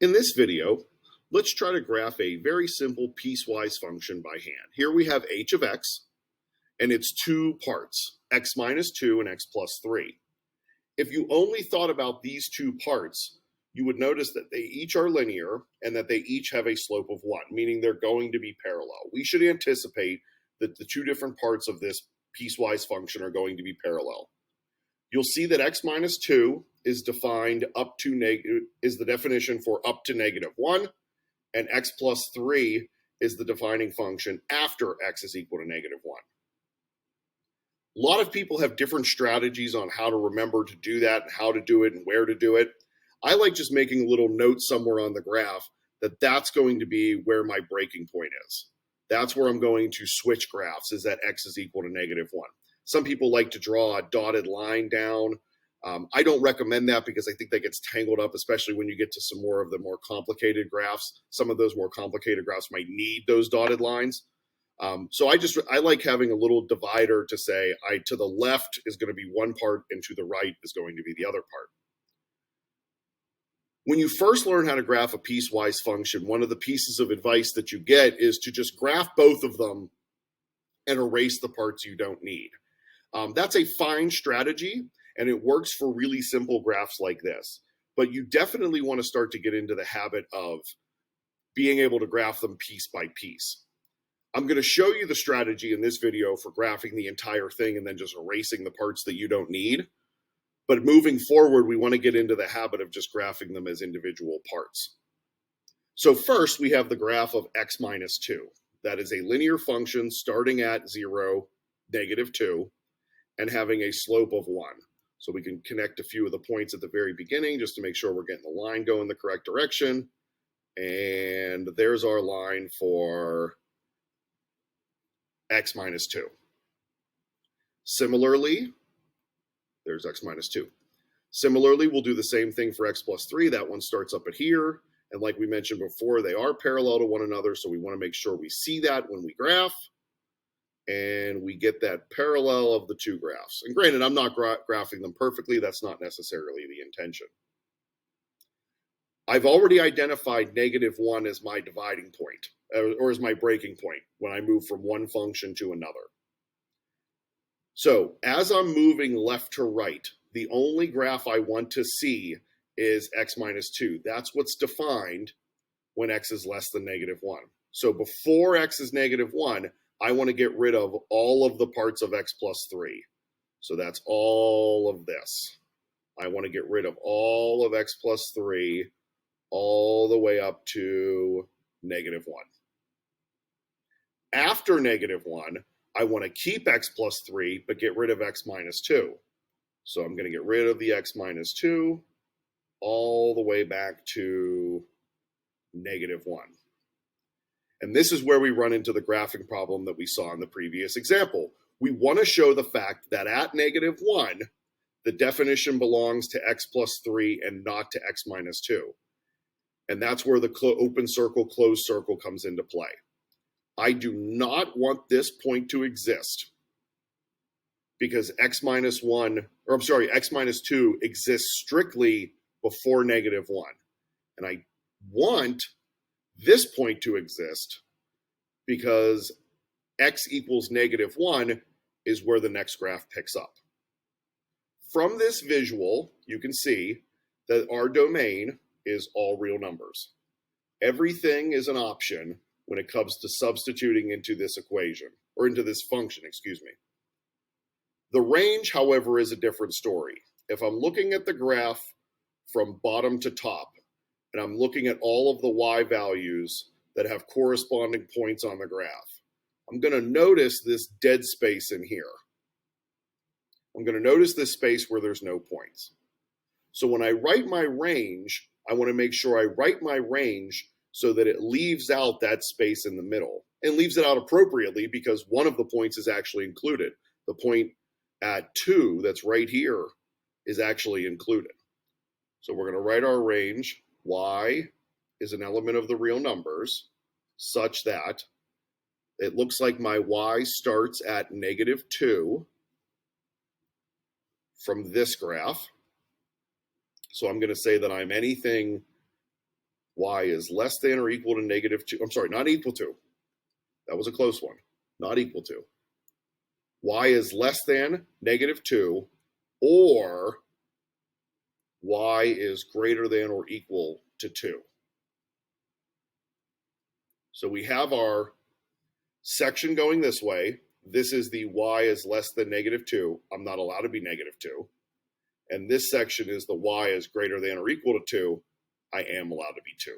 In this video, let's try to graph a very simple piecewise function by hand. Here we have h of x, and it's two parts, x minus 2 and x plus 3. If you only thought about these two parts, you would notice that they each are linear and that they each have a slope of 1, meaning they're going to be parallel. We should anticipate that the two different parts of this piecewise function are going to be parallel. You'll see that x minus 2 is defined up to is the definition for up to -1, and x plus 3 is the defining function after x is equal to -1. A lot of people have different strategies on how to remember to do that and how to do it and where to do it. I like just making a little note somewhere on the graph that that's going to be where my breaking point is. That's where I'm going to switch graphs, is that x is equal to -1. Some people like to draw a dotted line down. I don't recommend that because I think that gets tangled up, especially when you get to some more of the more complicated graphs. Some of those more complicated graphs might need those dotted lines. So I like having a little divider to say to the left is going to be one part and to the right is going to be the other part. When you first learn how to graph a piecewise function, one of the pieces of advice that you get is to just graph both of them and erase the parts you don't need. That's a fine strategy, and it works for really simple graphs like this. But you definitely want to start to get into the habit of being able to graph them piece by piece. I'm going to show you the strategy in this video for graphing the entire thing and then just erasing the parts that you don't need. But moving forward, we want to get into the habit of just graphing them as individual parts. So first, we have the graph of x minus 2. That is a linear function starting at 0, -2, and having a slope of 1. So we can connect a few of the points at the very beginning just to make sure we're getting the line going the correct direction. And there's our line for x minus 2. Similarly, there's x minus 2. Similarly, we'll do the same thing for x plus 3. That one starts up at here. And like we mentioned before, they are parallel to one another, so we want to make sure we see that when we graph. And we get that parallel of the two graphs. And granted, I'm not graphing them perfectly. That's not necessarily the intention. I've already identified -1 as my dividing point, or as my breaking point when I move from one function to another. So as I'm moving left to right, the only graph I want to see is x minus 2. That's what's defined when x is less than -1. So before x is -1, I want to get rid of all of the parts of x plus 3. So that's all of this. I want to get rid of all of x plus 3 all the way up to -1. After -1, I want to keep x plus 3, but get rid of x minus 2. So I'm going to get rid of the x minus 2 all the way back to -1. And this is where we run into the graphing problem that we saw in the previous example. We want to show the fact that at -1, the definition belongs to x plus 3 and not to x minus 2. And that's where the open circle, closed circle comes into play. I do not want this point to exist because x minus 2 exists strictly before -1. And I want this point to exist because x equals -1 is where the next graph picks up. From this visual, you can see that our domain is all real numbers. Everything is an option when it comes to substituting into this equation, or into this function, excuse me. The range, however, is a different story. If I'm looking at the graph from bottom to top, and I'm looking at all of the y values that have corresponding points on the graph, I'm going to notice this dead space in here. I'm going to notice this space where there's no points. So when I write my range, I want to make sure I write my range so that it leaves out that space in the middle, and leaves it out appropriately because one of the points is actually included. The point at 2 that's right here is actually included. So we're going to write our range. Y is an element of the real numbers such that it looks like my y starts at -2 from this graph. So I'm going to say that I'm anything y is less than or equal to negative 2. I'm sorry, not equal to. That was a close one. Not equal to. Y is less than negative 2, or y is greater than or equal to 2. So we have our section going this way. This is the y is less than negative 2. I'm not allowed to be negative 2. And this section is the y is greater than or equal to 2. I am allowed to be 2.